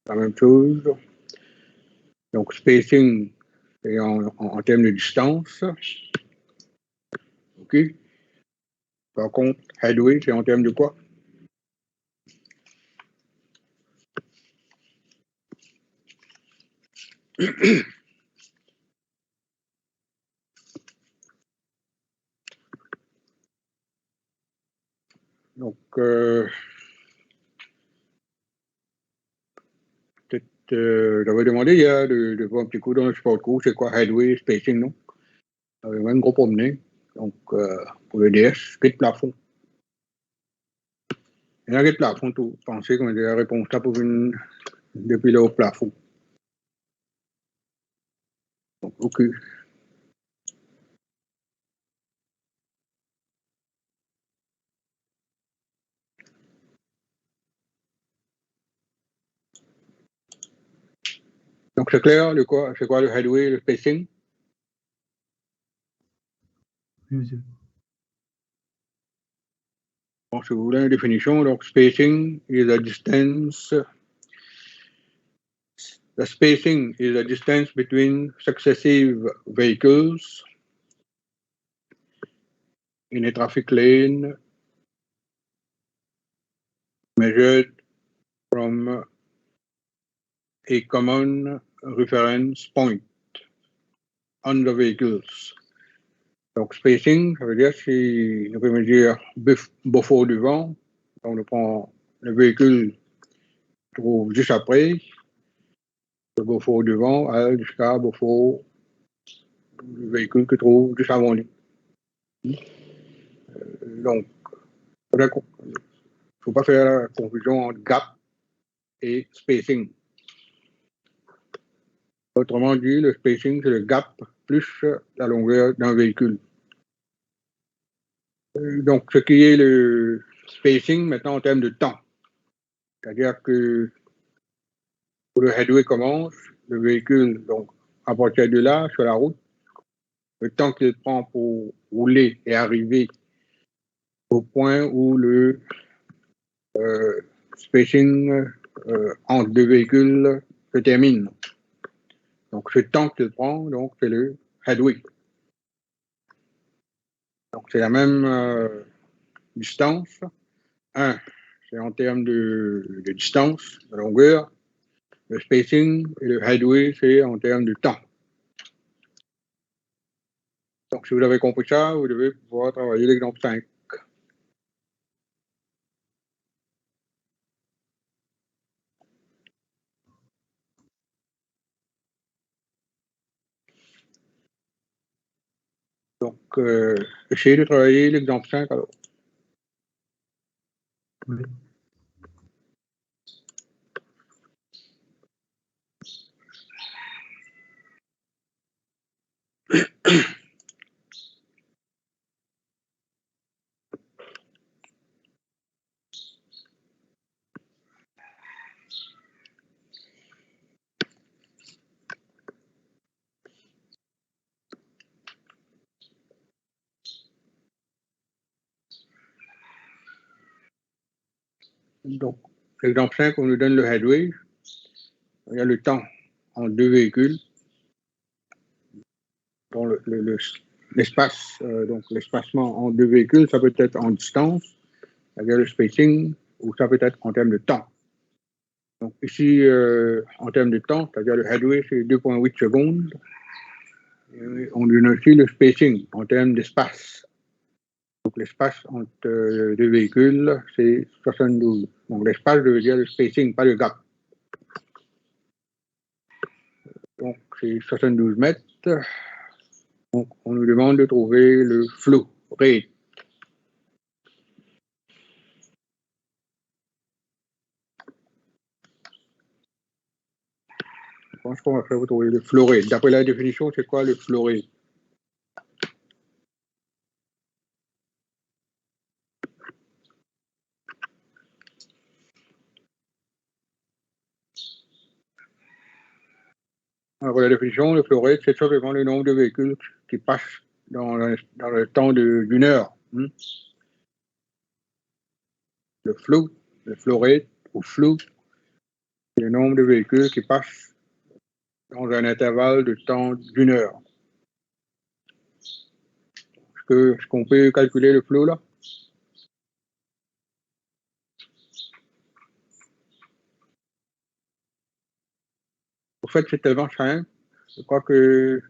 la même chose. Donc, spacing, c'est en termes de distance. OK. Par contre, headway, c'est en termes de quoi? Donc, peut-être, j'avais demandé hier de voir un petit coup dans le sport court, c'est quoi headway, spacing, non? J'avais même gros promené. Donc, pour le DS, quel plafond? Il y a quel plafond, tout. Pensez qu'on a la réponse là pour une, depuis là au plafond. Donc, OK. Donc, c'est clair, c'est quoi le headway, le spacing? Oui, monsieur. Bon, si vous voulez une définition, donc spacing is a distance. The spacing is a distance between successive vehicles in a traffic lane measured from a common reference point on the vehicles. Donc, spacing, ça veut dire si on peut mesurer Beaufort devant, on prend le véhicule trouve juste après, le Beaufort devant, jusqu'à Beaufort, le véhicule que trouve juste avant lui. Donc, il ne faut pas faire la confusion entre gap et spacing. Autrement dit, le spacing, c'est le gap plus la longueur d'un véhicule. Donc, ce qui est le spacing maintenant en termes de temps. C'est-à-dire que pour le headway commence, le véhicule, donc à partir de là, sur la route, le temps qu'il prend pour rouler et arriver au point où le spacing entre deux véhicules se termine. Donc, ce temps qu'il prend, donc, c'est le headway. Donc, c'est la même distance. Un, c'est en termes de distance, de longueur. Le spacing et le headway, c'est en termes de temps. Donc, si vous avez compris ça, vous devez pouvoir travailler l'exemple 5. Donc, essayez de travailler l'exemple 5 alors. Oui. Donc, l'exemple 5, on nous donne le headway. Il y a le temps entre deux véhicules. Dans l'espace, donc l'espacement entre deux véhicules, ça peut être en distance, c'est-à-dire le spacing, ou ça peut être en termes de temps. Donc ici, en termes de temps, c'est-à-dire le headway, c'est 2,8 secondes. Et on donne aussi le spacing en termes d'espace. Donc l'espace entre deux véhicules, c'est 72. Donc l'espace, je veux dire le spacing, pas le gap. Donc c'est 72 mètres. Donc on nous demande de trouver le flow rate. Je pense qu'on va faire vous trouver le flow rate. D'après la définition, c'est quoi le flow rate? Alors, la définition, le flow rate, c'est simplement le nombre de véhicules qui passent dans le temps d'une heure. Le flow rate, ou flow, le nombre de véhicules qui passent dans un intervalle de temps d'1 heure. Est-ce qu'on peut calculer le flot là? En fait, c'est tellement simple. Je crois que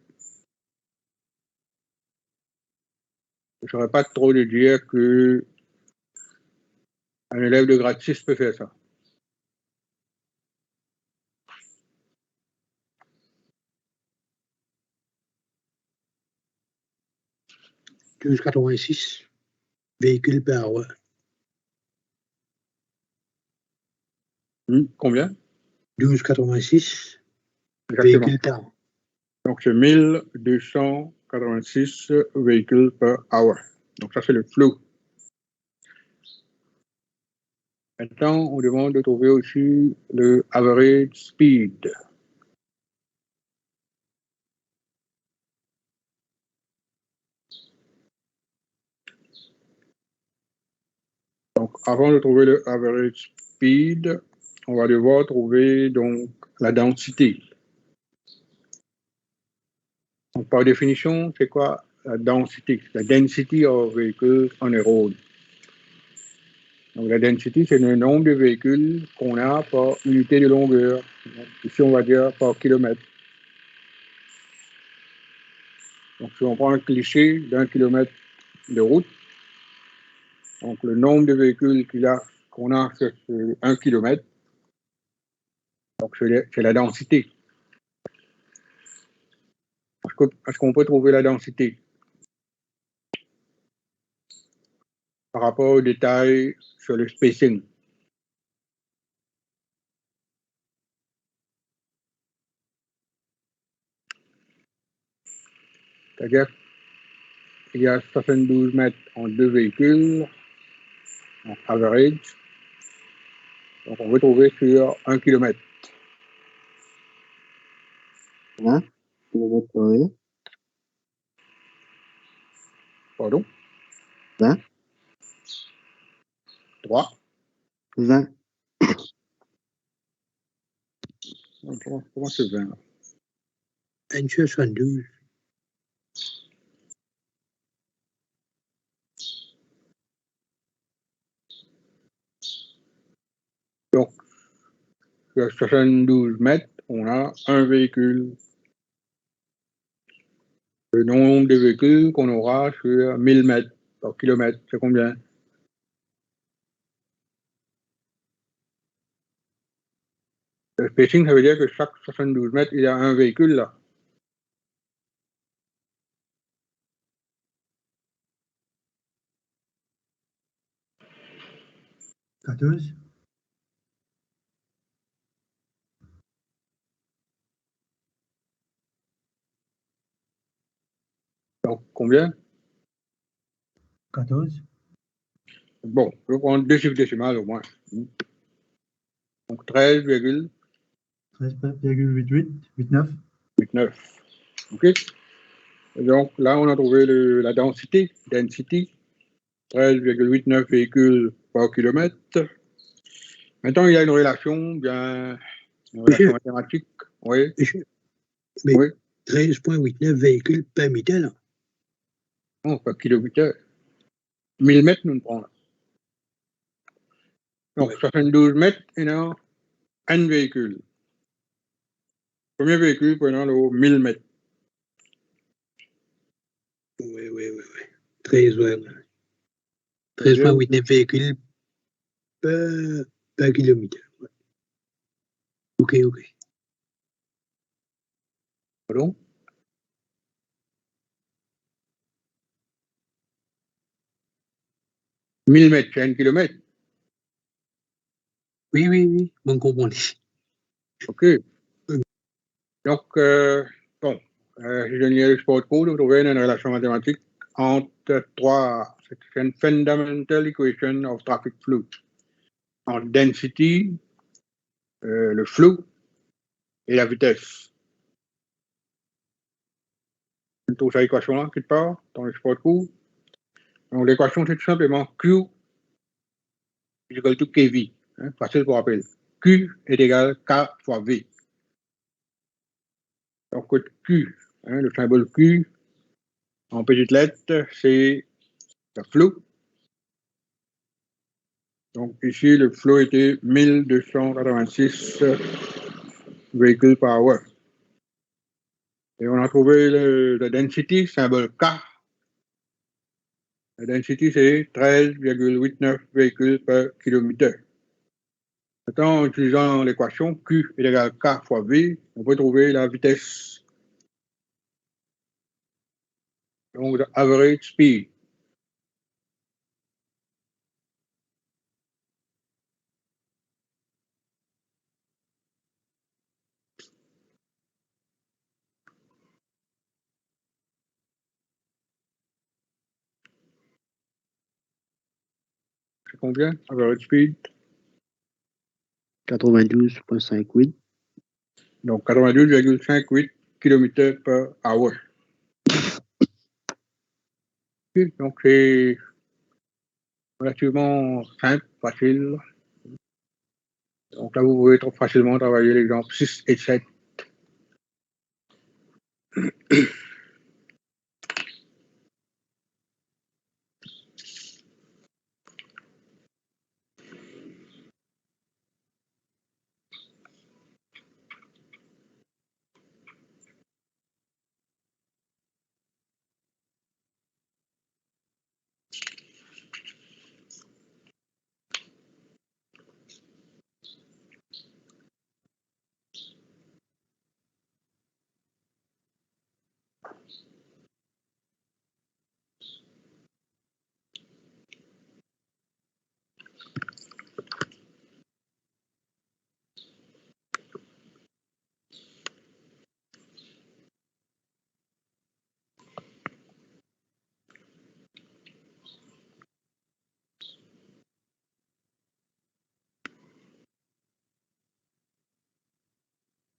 je ne saurais pas trop de dire que un élève de grade 6 peut faire ça. « 12,86 véhicules par heure. Combien? 12,86 Exactement. véhicules par heure. Donc, c'est 1286 véhicules per hour. Donc, ça, c'est le flux. Maintenant, on demande de trouver aussi le average speed. Donc, avant de trouver le average speed, on va devoir trouver donc la densité. Donc, par définition, c'est quoi la densité? La density of vehicles on a road. Donc, la density, c'est le nombre de véhicules qu'on a par unité de longueur. Donc, ici, on va dire par kilomètre. Donc, si on prend un cliché d'1 kilomètre de route, donc le nombre de véhicules qu'on a sur 1 kilomètre, donc c'est la densité. Est-ce qu'on peut trouver la densité par rapport aux détails sur le spacing? C'est-à-dire qu'il y a 72 mètres en 2 véhicules, en average. Donc, on veut trouver sur 1 kilomètre. 20 km par heure. Pardon? 20. 3. 20. Comment c'est 20 là? 1,72. Donc, sur 72 mètres, on a un véhicule. Le nombre de véhicules qu'on aura sur 1000 mètres par kilomètre, c'est combien? Le spacing, ça veut dire que chaque 72 mètres, il y a un véhicule là. « 14. Donc, combien? 14. Bon, je vais prendre 2 chiffres décimales au moins. Donc, 13,89. 13,88. OK? Et donc, là, on a trouvé la density, 13,89 véhicules par kilomètre. Maintenant, il y a une relation mathématique. Oui. Mais Oui. 13,89 véhicules par mètre, là. Non, pas kilomètre. 1000 mètres, nous le prenons. Donc, Ouais. 72 mètres, il y a un véhicule. Premier véhicule prenant le 1000 mètres. Oui. 13,89 véhicules par kilomètre. Ouais. OK. Pardon? « 1000 mètres, c'est 1 kilomètre. » Oui, bon comprenez. OK. Donc, bon, si je lis le sport code, vous trouvez une relation mathématique entre c'est une fundamental equation of traffic flow. En density, le flux et la vitesse. Tu trouves cette équation-là quelque part dans le sport code? Donc, l'équation, c'est tout simplement Q is equal to KV. Facile pour rappeler. Q est égal à K fois V. Donc, Q, le symbole Q, en petites lettres, c'est le flot. Donc, ici, le flot était 1286 véhicules par heure. Et on a trouvé la density, symbole K. La density, c'est 13,89 véhicules par kilomètre. Maintenant, en utilisant l'équation Q est égal à K fois V, on peut trouver la vitesse. Donc, the average speed. C'est combien, average speed? 92,58. Donc, 92,58 km par heure. Donc, c'est relativement simple, facile. Donc là, vous pouvez facilement travailler l'exemple 6 et 7.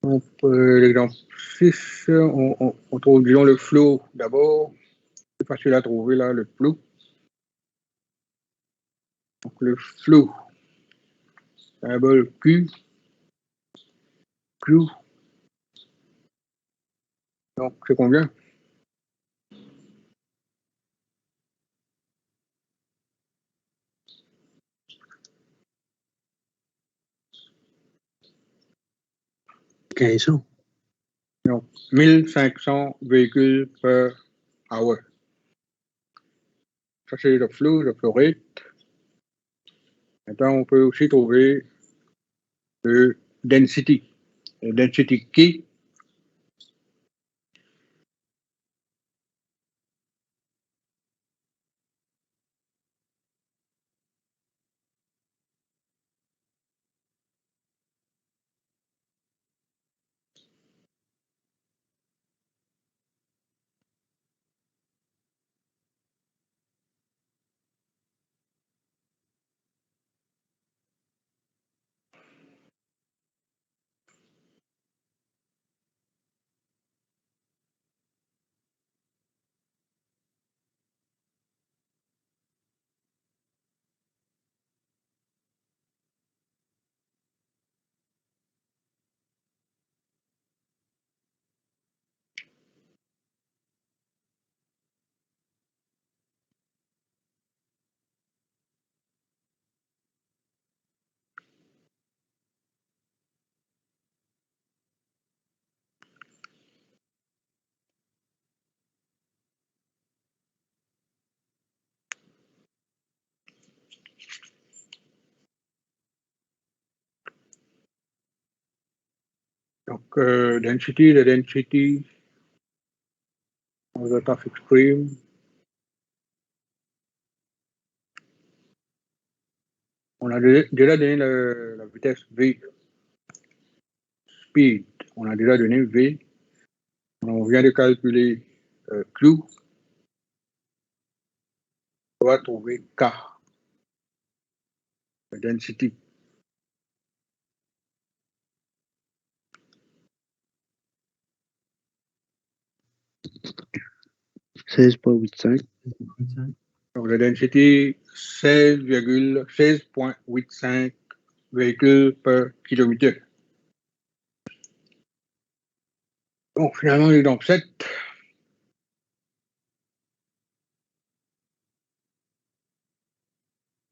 Donc, l'exemple 6, on trouve, disons, le flow d'abord. C'est facile à trouver, là, le flow. Donc, le flow, symbole Q. Q. Donc, c'est combien? Donc, 1500 véhicules par heure. Ça, c'est le flow rate. Maintenant, on peut aussi trouver le density. Le density K. Donc, density, the density of the traffic stream. On a déjà donné la vitesse V. Speed, on a déjà donné V. On vient de calculer Q. On va trouver K, la density. Donc, la density 16,85 véhicules par kilomètre. Donc, finalement, l'exemple 7.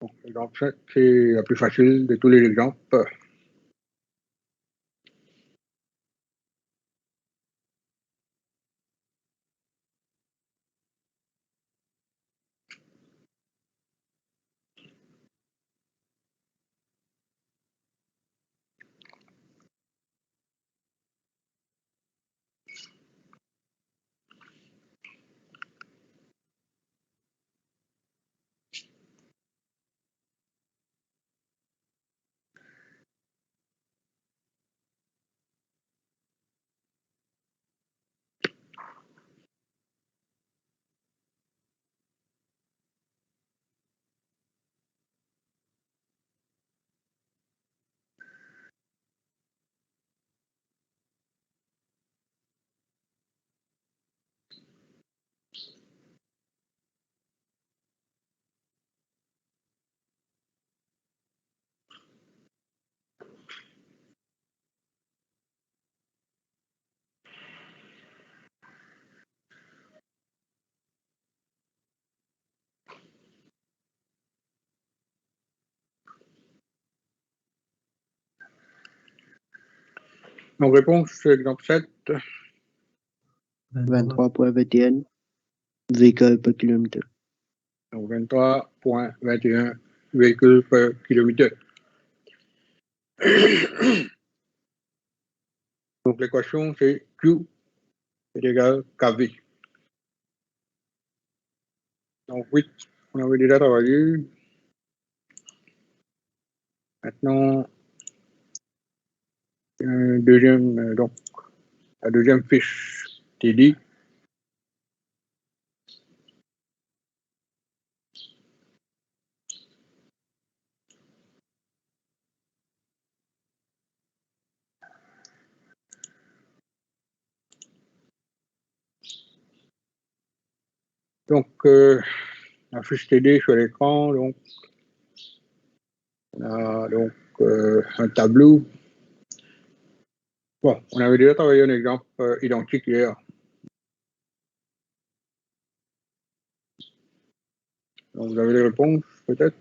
Donc, l'exemple 7, c'est la plus facile de tous les exemples. Donc, réponse sur l'exemple 7. 23.21 véhicules par kilomètre. Donc, 23,21 véhicules par kilomètre. Donc, l'équation, c'est Q est égal KV. Donc, 8, on avait déjà travaillé. Maintenant, donc, la deuxième fiche TD. Donc, la fiche TD sur l'écran, donc, on a donc un tableau. Bon, on avait déjà travaillé un exemple identique hier. Donc, vous avez les réponses, peut-être?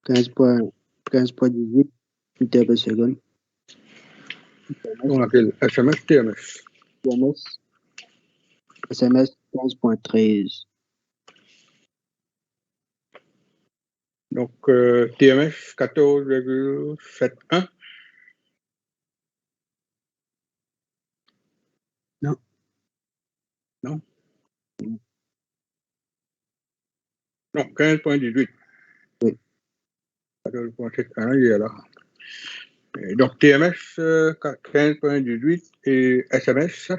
Quinze point 18 mètres par seconde. On a quel SMS, TMS. SMS 15.13. Donc, TMS 14,71. Non. Non. Non, 15,18. Oui. 14,71, il est là. Et donc, TMS 15,18 et SMS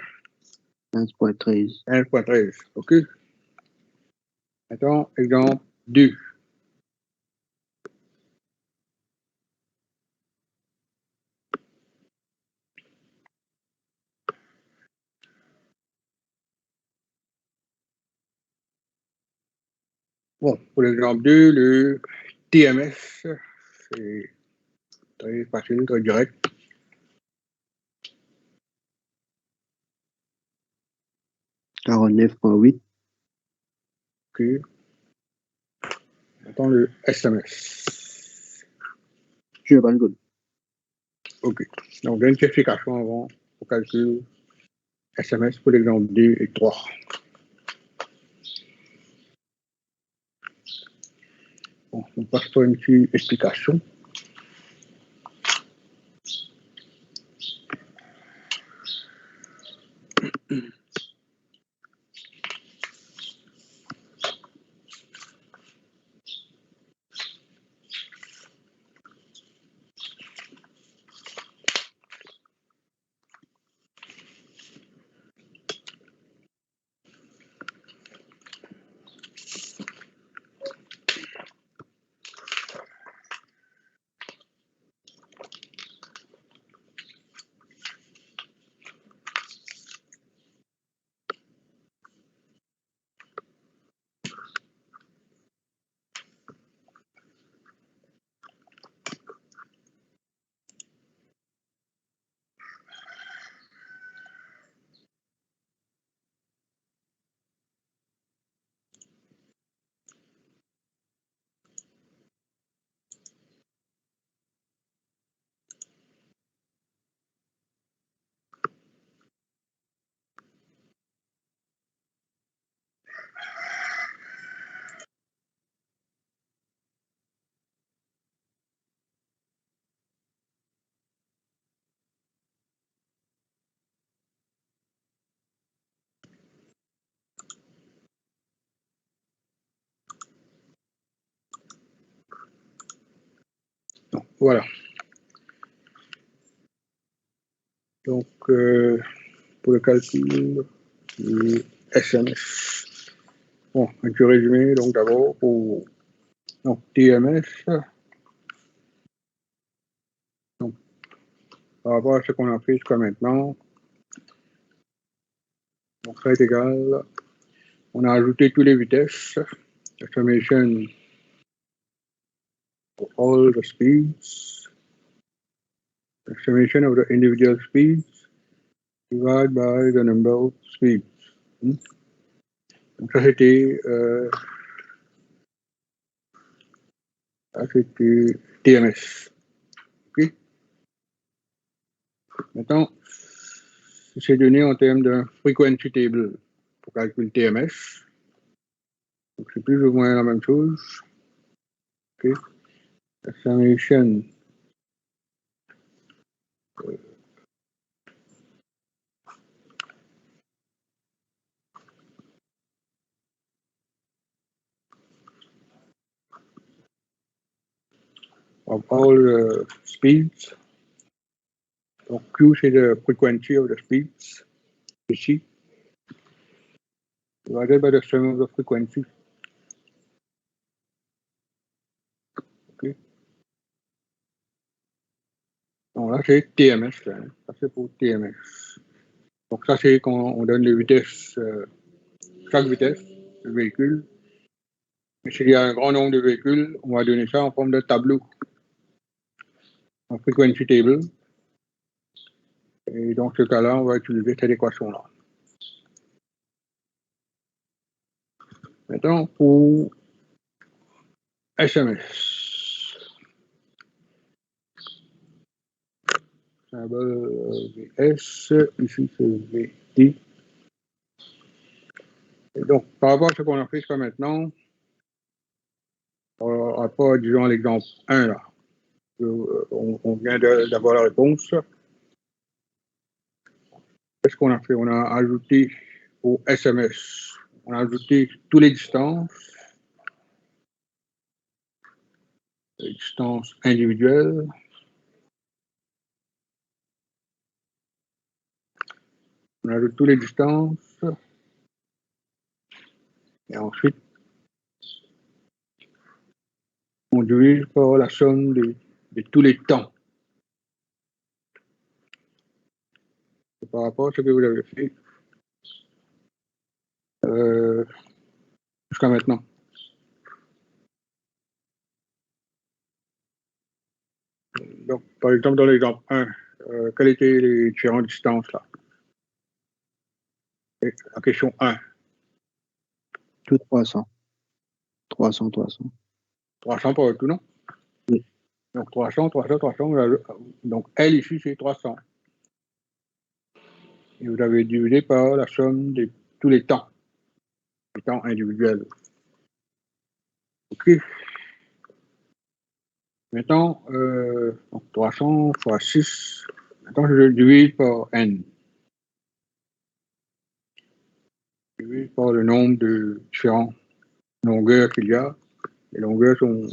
15.13. 15,13. OK. Maintenant, exemple 2. Bon, pour l'exemple 2, le TMS, c'est très facile, très direct. $49.8. OK. Maintenant, le SMS. Je vais pas le good. OK. Donc, une explication avant au calcul SMS pour l'exemple 2 et 3. Bon, on passe par une petite explication. voilà. Donc, pour le calcul du SMS. Bon, un petit résumé, donc d'abord pour donc, TMS. Donc, par rapport à ce qu'on a fait jusqu'à maintenant, donc ça est égal, on a ajouté toutes les vitesses, the summation for all the speeds, the summation of the individual speeds divided by the number of speeds. Donc ça c'était TMS. Okay. Maintenant, c'est donné en termes d'un frequency table pour calculer TMS. Donc c'est plus ou moins la même chose. Okay. The summation of all the speeds. Donc Q c'est the frequency of the speeds ici, divided by the sum of the frequency. Okay. Donc là c'est TMS, là, hein. Ça c'est pour TMS. Donc ça c'est quand on donne les vitesses, chaque vitesse du véhicule. Et s'il y a un grand nombre de véhicules, on va donner ça en forme de tableau, en frequency table. Et dans ce cas-là, on va utiliser cette équation-là. Maintenant, pour SMS. Symbole VS, ici c'est VD. Et donc, par rapport à ce qu'on a fait jusqu'à maintenant, par rapport, disons, à l'exemple 1, là, on vient d'avoir la réponse. Qu'est-ce qu'on a fait? On a ajouté au SMS, on a ajouté toutes les distances individuelles. On ajoute toutes les distances. Et ensuite, on divise par la somme de tous les temps. C'est par rapport à ce que vous avez fait jusqu'à maintenant. Donc, par exemple, dans l'exemple 1, quelles étaient les différentes distances là? Et la question 1. Tout 300. 300, 300. 300 pour tout, non? Oui. Donc 300, 300, 300. Donc L ici, c'est 300. Et vous avez divisé par la somme de tous les temps individuels. OK. Maintenant, donc 300 fois 6. Maintenant, je divise par N. Je divise par le nombre de différentes longueurs qu'il y a. Les longueurs sont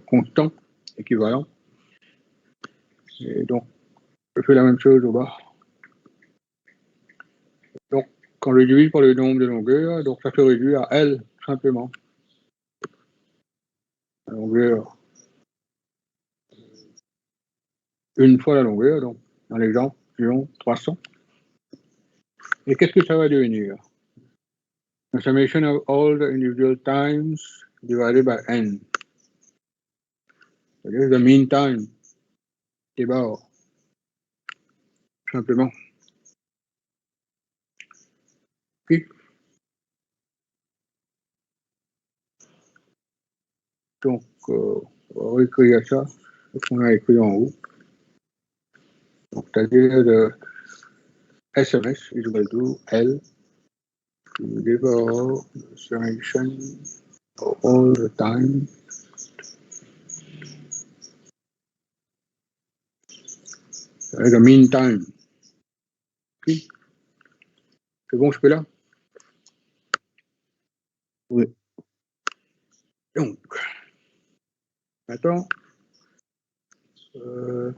constantes, équivalentes. Et donc, je fais la même chose au bas. Donc, quand je divise par le nombre de longueurs, donc ça se réduit à L, tout simplement. La longueur, une fois la longueur, donc, dans l'exemple, disons 300. Et qu'est-ce que ça va devenir? The summation of all the individual times divided by N. C'est-à-dire the mean time est bas, tout simplement. OK. Donc, on va réécrire ça, ce qu'on a écrit en haut. Donc, c'est-à-dire le SMS is equal to L divided by the summation of all the time the mean time. OK. C'est bon, je peux là? Oui. Donc, maintenant, On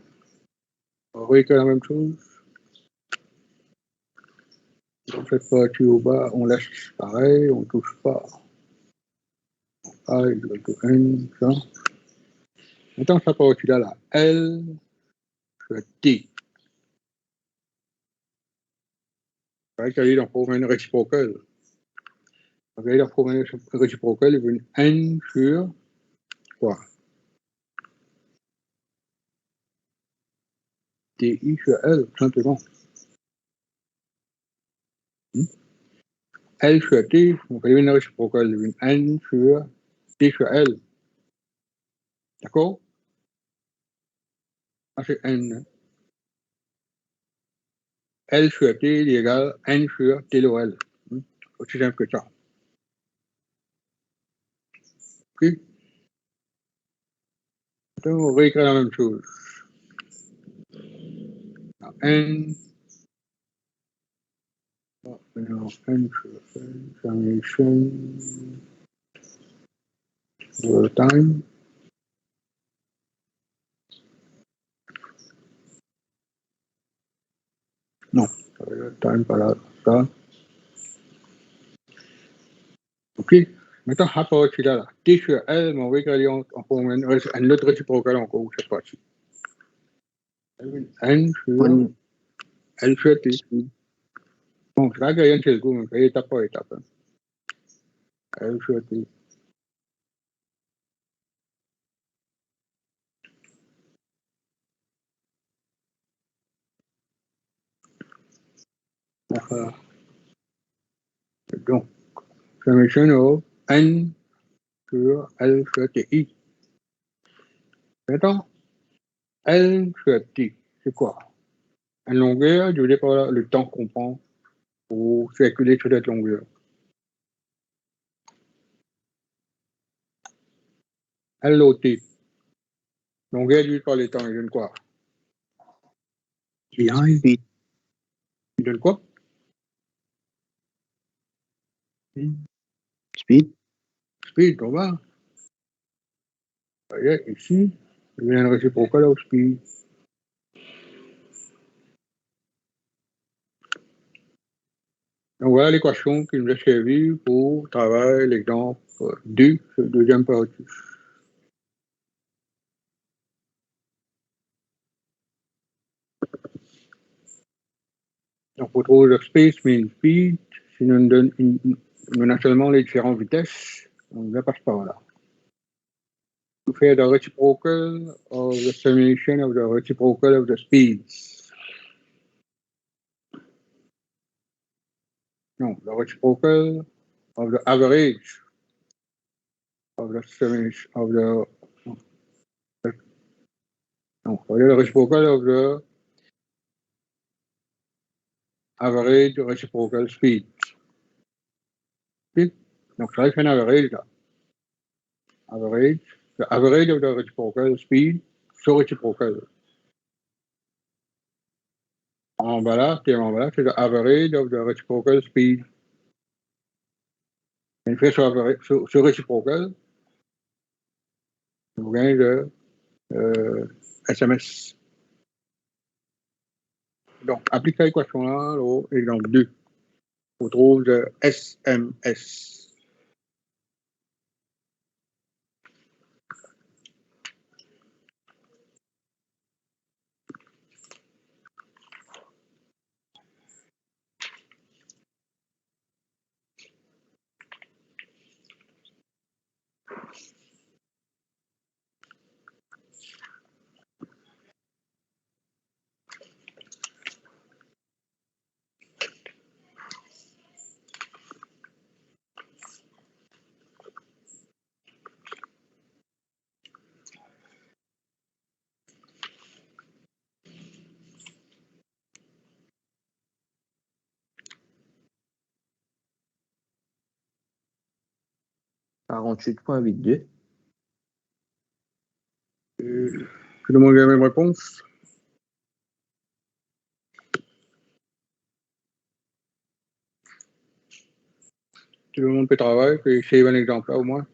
va réécrire la même chose. Donc cette partie au bas, on laisse pareil, on ne touche pas. A égale à N, ça. Maintenant, cette partie-là, là, L sur T. Vous voyez, dans le phénomène réciprocal. Vous voyez, dans le phénomène réciprocal, il veut N sur quoi? TI sur L, tout simplement. L sur T, vous voyez, une réciprocal, il veut N sur T sur L. D'accord? Ça, c'est N. L sur T est égal à N sur T de L. Aussi simple que ça. OK? Donc, on va écrire la même chose. N. Now, N sur L, summation over time. Non, time pas là, ça. OK? Maintenant, à partir de là, T sur L, on va écrire en formant un autre réciprocal encore cette fois-ci. N sur L sur T. Bon, je vais regarder un coup, mais étape par étape. L sur T. Donc, summation of N sur L sur Ti. Maintenant, L sur T, c'est quoi? Une longueur divisée par le temps qu'on prend pour circuler sur cette longueur. LOT. Longueur divisée par le temps, il donne quoi? Il arrive. Il donne quoi? Speed. Speed, on va. Vous voyez, ici, il y a un réciprocal au speed. Donc voilà l'équation qui nous a servi pour travailler l'exemple 2, deuxième partie. Donc, pour trouver le space mean speed, si nous donnons seulement les différentes vitesses, on ne passe par là. To faire the reciprocal of the summation of the reciprocal of the speeds. No, the reciprocal of the average of the summation of the no, the reciprocal of the average reciprocal speed. Okay? Donc, ça fait un average là. Average, the average of the reciprocal speed, so reciprocal. En bas là, c'est the average of the reciprocal speed. Une fois sur réciprocal, vous gagnez le SMS. Donc, appliquez l'équation-là au exemple 2. On trouve le SMS. $48.82. Tout le monde a la même réponse? Tout le monde peut travailler, puis essayer un exemple là au moins.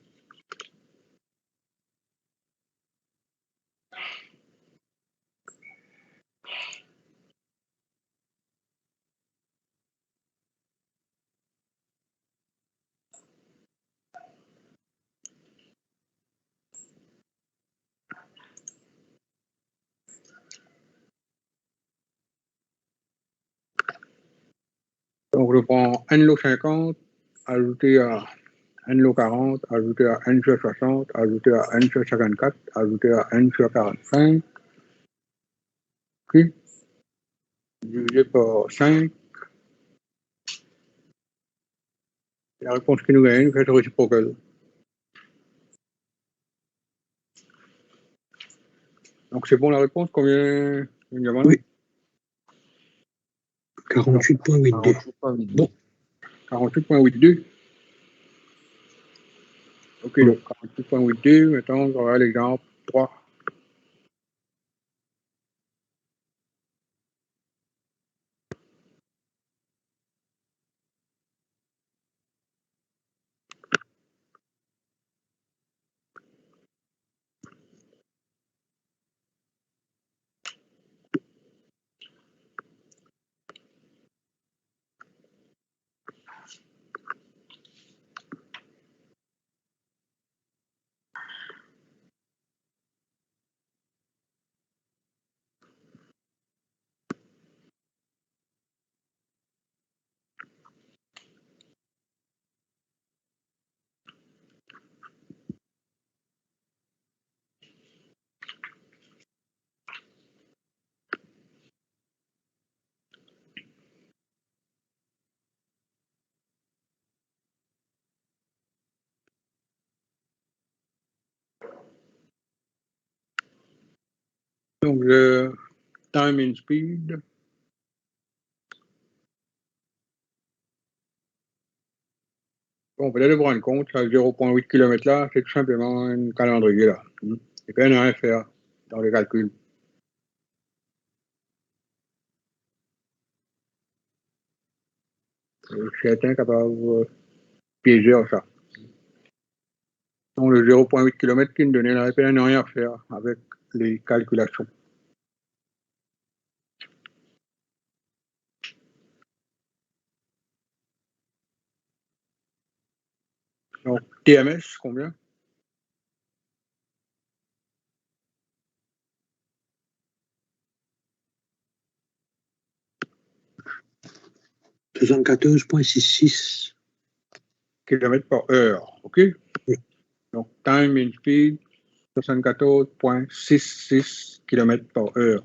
n log 50 ajouté à n log 40, ajouté à n sur 60, ajouté à n sur 54, ajouté à n sur 45, puis divisé par 5. La réponse qui nous gagne fait réciprocal. Donc c'est bon la réponse, combien Benjamin? Oui. 48.82. 48.82. Bon. 48.82. Ok, donc 48.82, maintenant on va à l'exemple 3. Donc le time in speed. Bon, peut-être de rendre compte, à 0.8 km là, c'est tout simplement un calendrier là. Et puis il n'y a rien à faire dans les calculs. Certains capables de piéger ça. Donc le 0.8 km qui nous donnait là, il n'y a rien à faire avec les calculations. Donc TMS, combien? « 74.66. Km par heure, ok? Oui. Donc time in speed, 74.66 km par heure.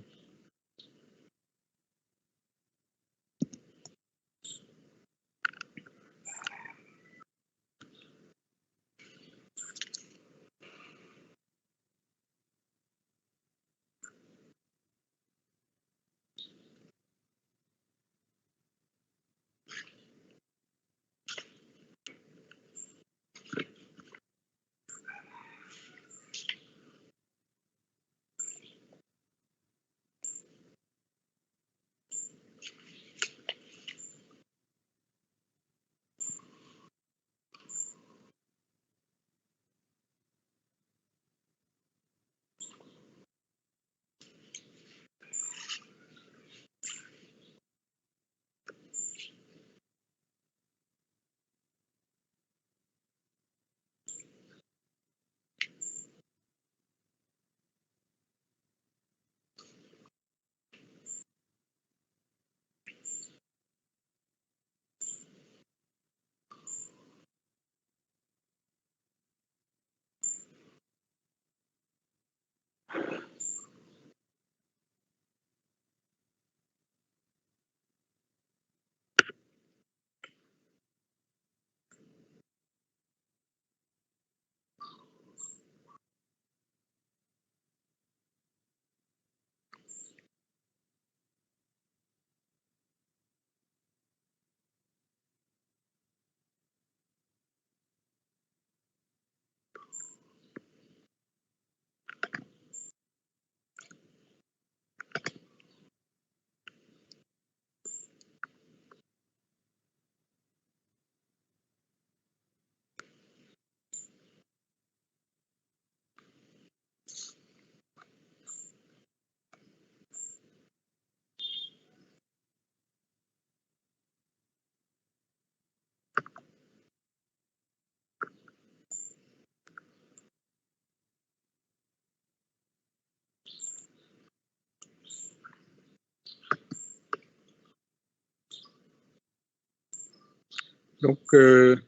Donc, le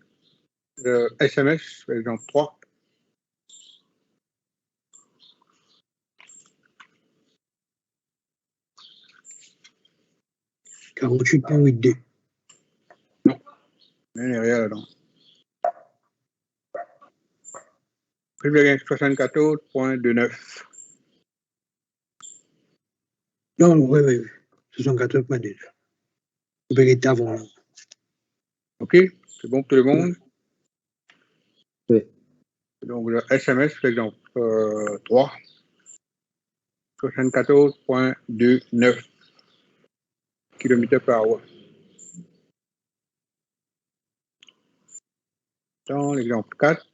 SMS, par exemple 3. « 48.82. » Non, il n'y a rien là-dedans. 74.29. Non, oui, oui, 74.2. Vous pouvez être avant. OK? C'est bon pour tout le monde? Oui. Donc, le SMS, par exemple 3. 74.29 km/h. Dans l'exemple 4,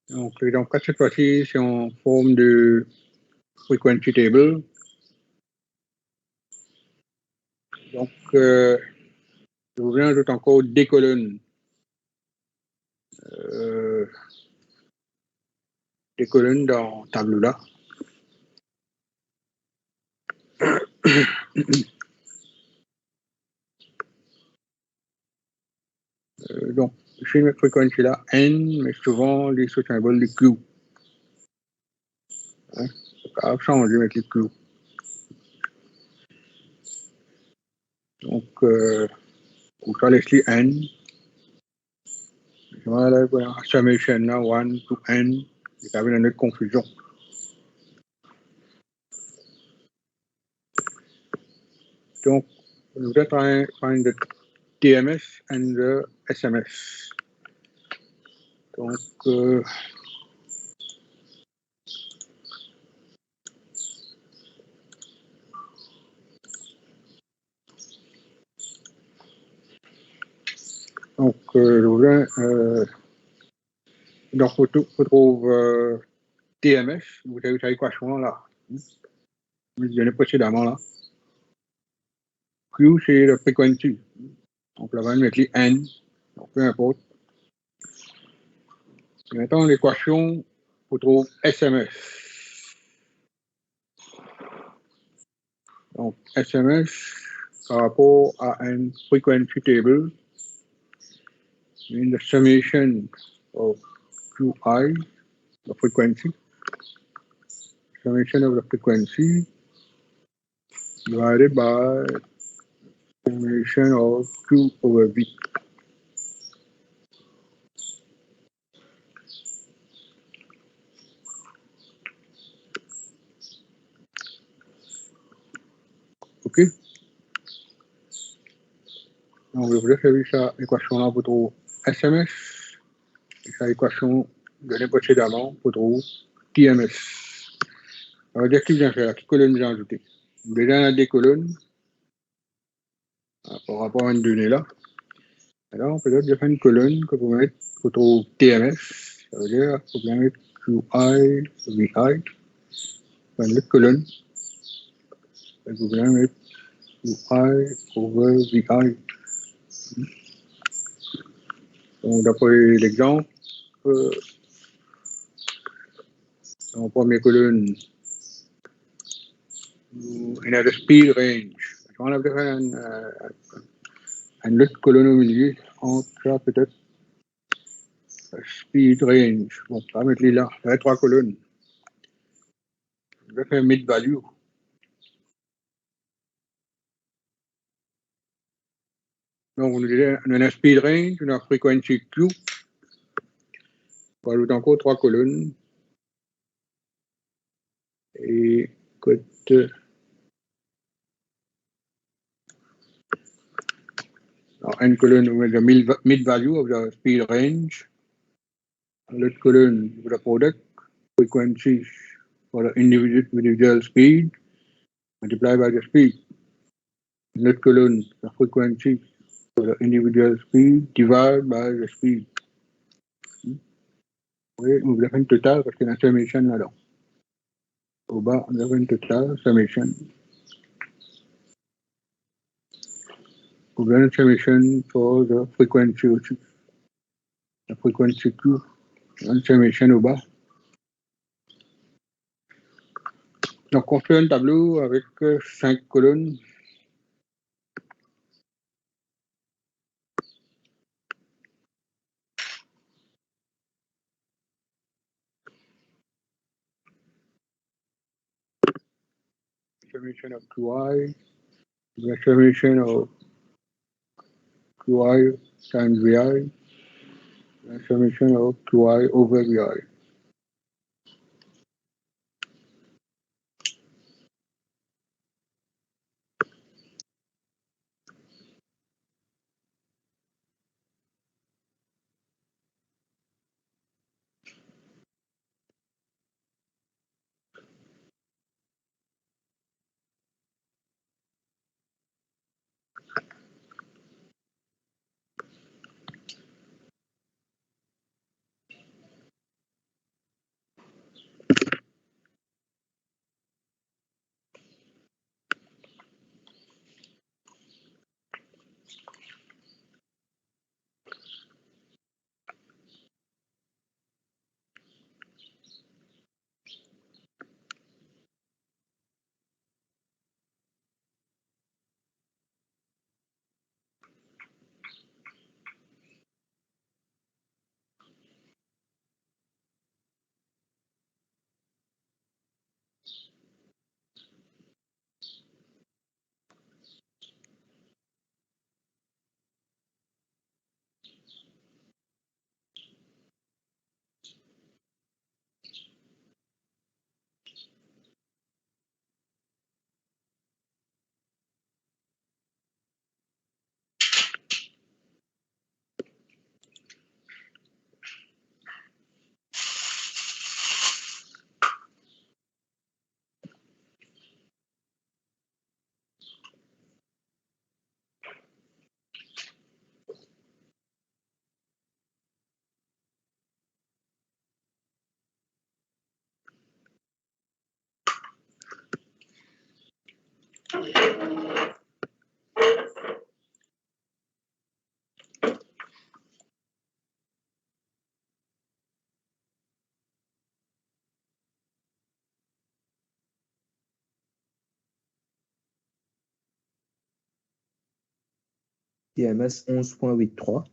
donc l'exemple 4, cette fois-ci, c'est en forme de frequency table. Donc, je vous ajoute encore des colonnes. Des colonnes dans le tableau là. Donc, chez mes fréquences là, N, mais souvent les sous-symboles de Q. Hein? Ça va changer avec les Q. Donc, pour ça, laisse les N. Voilà, voilà, summation là, 1 to N, il y avait une autre confusion. Donc, we will try and find the TMS and the SMS. Donc, je voudrais, donc, vous trouve TMS, vous avez cette équation là. Je l'ai précédemment là. Q, c'est la frequency. Donc, là, on va mettre les N. Donc, peu importe. Et maintenant, l'équation, vous trouve SMS. Donc, SMS, par rapport à une frequency table, in the summation of QI, the frequency, summation of the frequency divided by summation of Q over V. OK? Donc, je voulais faire cette équation-là pour trouver SMS, et cette équation donnée précédemment pour trouver TMS. Alors, qu'est-ce qu'il vient faire? Quelle colonne j'ai ajouté? Déjà, on a des colonnes par rapport à une donnée là. Alors, peut-être je fais une colonne que vous mettez pour trouver TMS. Ça veut dire qu'il faut bien mettre QI, VI. Une autre colonne. Il faut bien mettre QI over VI. Donc, d'après l'exemple, dans la première colonne, il y a le speed range. On a peut-être une autre colonne au milieu, entre ça peut-être speed range. Bon, on va mettre les là. Il y a 3 colonnes. Je vais faire mid value. Donc, on a un speed range, on a frequency Q. On va ajouter encore 3 colonnes. Et écoute, alors, une colonne, on met le mid value of the speed range. L'autre colonne, the product, frequencies for the individual speed, multiplied by the speed. L'autre colonne, the frequency for the individual speed, divided by the speed. Oui, on va faire une totale parce qu'il y a une summation là-dedans. Au bas, on va faire une totale, summation. On va faire une summation for the frequency aussi. La frequency Q, une summation au bas. Donc, on fait un tableau avec 5 colonnes. Summation of QI, the summation of QI times VI, the summation of QI over VI. IMS 11.83.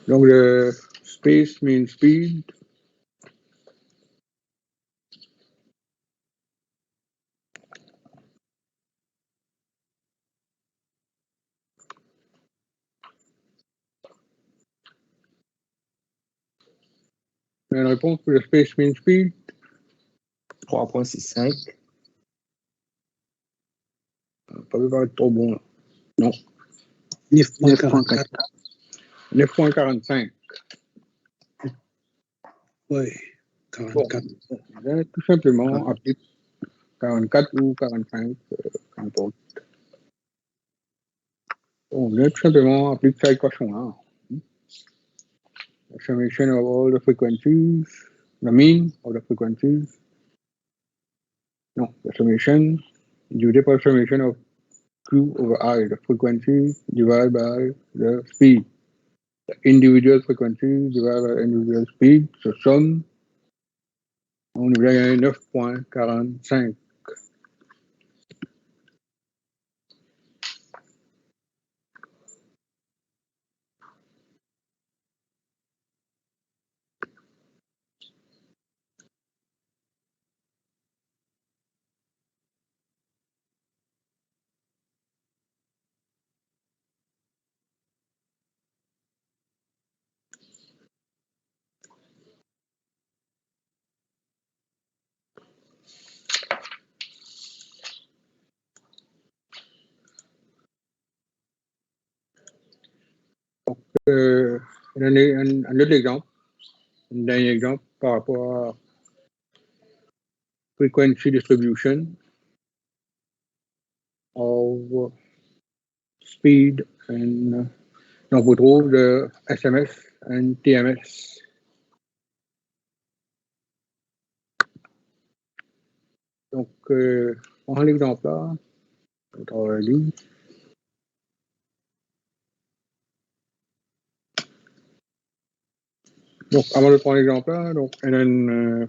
Donc le space mean speed. Il y a une réponse pour le space mean speed. 3.65. Pas besoin d'être trop bon. Là. Non. 9.44. 9.45. Oui, Bon, 44. tout simplement, applique 44 ou 45, qu'importe. On vient tout simplement appliquer cette équation-là. The summation of all the frequencies, the mean of the frequencies. No, the summation divided by summation of Q over I, the frequency divided by the speed. The individual frequency divided by individual speed, so somme, on y vient 9.45. Un autre exemple, un dernier exemple par rapport à frequency distribution of speed and on retrouve le SMS et TMS. Donc, on prend l'exemple là, donc, avant de prendre l'exemple là, donc, il y a une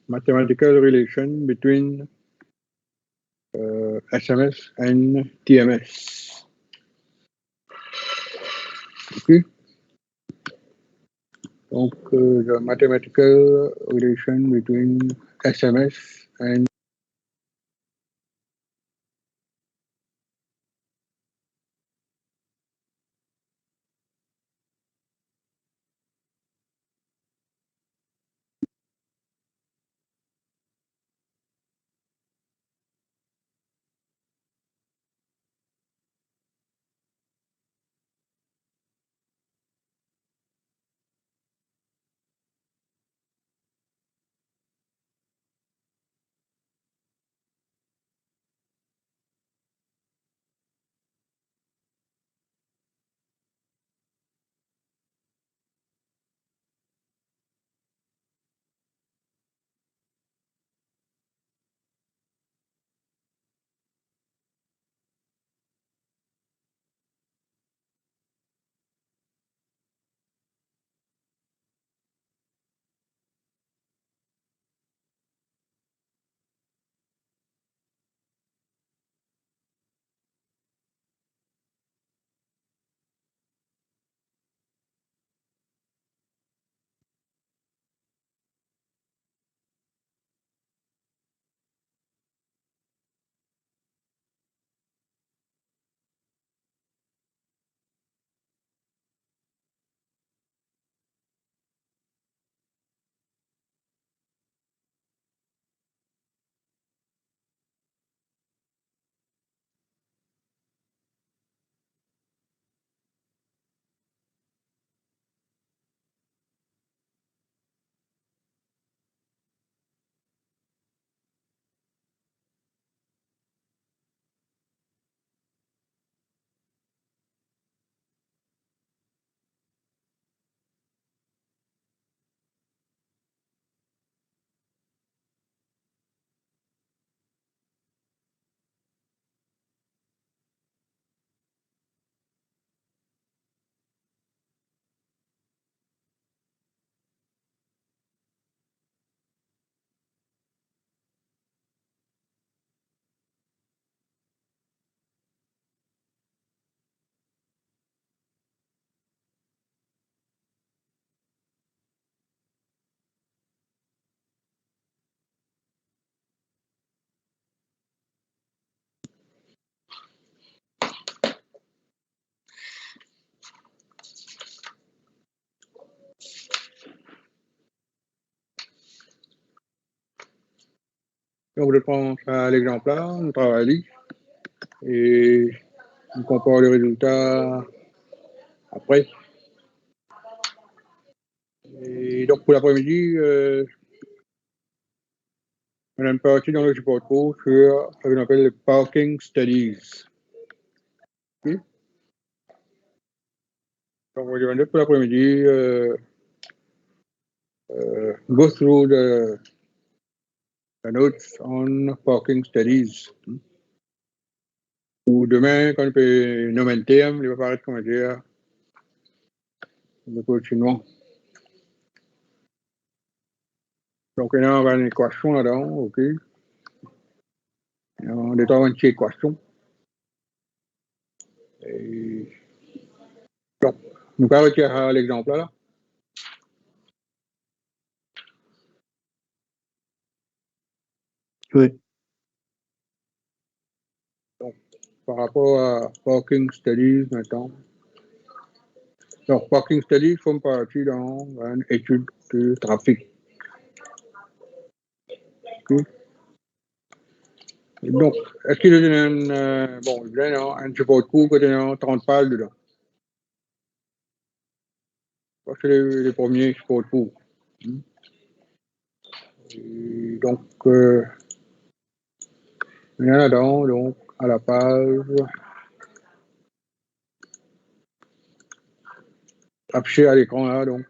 mathematical relation between SMS and TMS. Okay? Donc, the mathematical relation between SMS and Donc, je prends ça à l'exemplaire, on travaille et on compare les résultats après. Et donc, pour l'après-midi, on a une partie dans le support course sur ce qu'on appelle les parking studies. Okay? Donc, on va demander pour l'après-midi, go through the notes on parking studies. Ou demain, quand on peut nommer le terme, il va paraître, comment dire, le code chinois. Donc, il y a une équation là-dedans, OK. Il y a des 26 équations. Et donc, nous allons retirer l'exemple là. Oui. Donc, par rapport à parking studies maintenant. Donc, parking studies font partie dans une étude de trafic. OK. Donc, est-ce qu'il y a un support court qui a 30 pages dedans? Ça, c'est les premiers supports courts. Et donc, il y en a dedans, donc, à la page affichée à l'écran là, donc,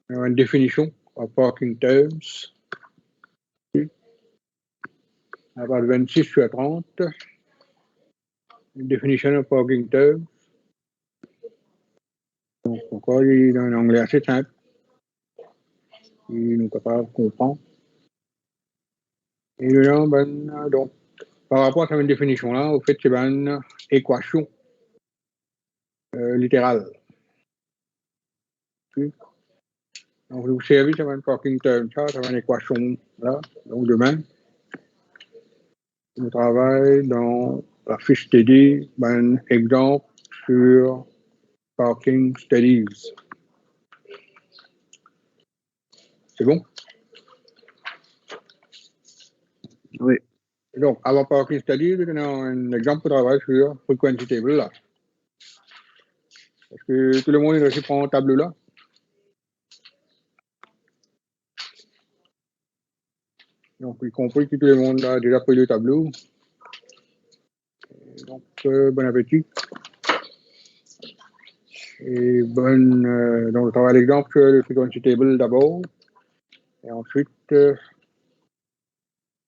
il y a une définition of parking terms. À la page 26 sur 30, une définition of parking terms. Donc, encore, il est en anglais assez simple. Il nous capable de comprendre. Et là, donc, par rapport à cette définition-là, au fait, c'est une équation littérale. Okay. Donc, vous savez, c'est un parking term, ça, c'est une équation là. Donc, demain, on travaille dans la fiche TD, un exemple sur parking studies. C'est bon? Oui. Et donc, avant parking studies, on a un exemple de travail sur frequency table là. Est-ce que tout le monde est reçu prendre un tableau là? Donc, y compris que tout le monde a déjà pris le tableau. Et donc, bon appétit. Et donc, on travaille l'exemple sur le frequency table d'abord. Et ensuite,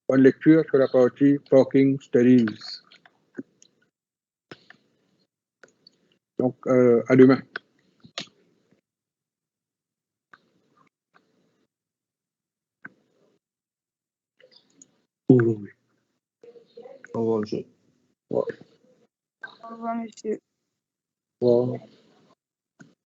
bonne lecture sur la partie parking studies. Donc, à demain. Aujourd'hui. Au revoir, monsieur. Ouais. Au revoir, monsieur. Ouais.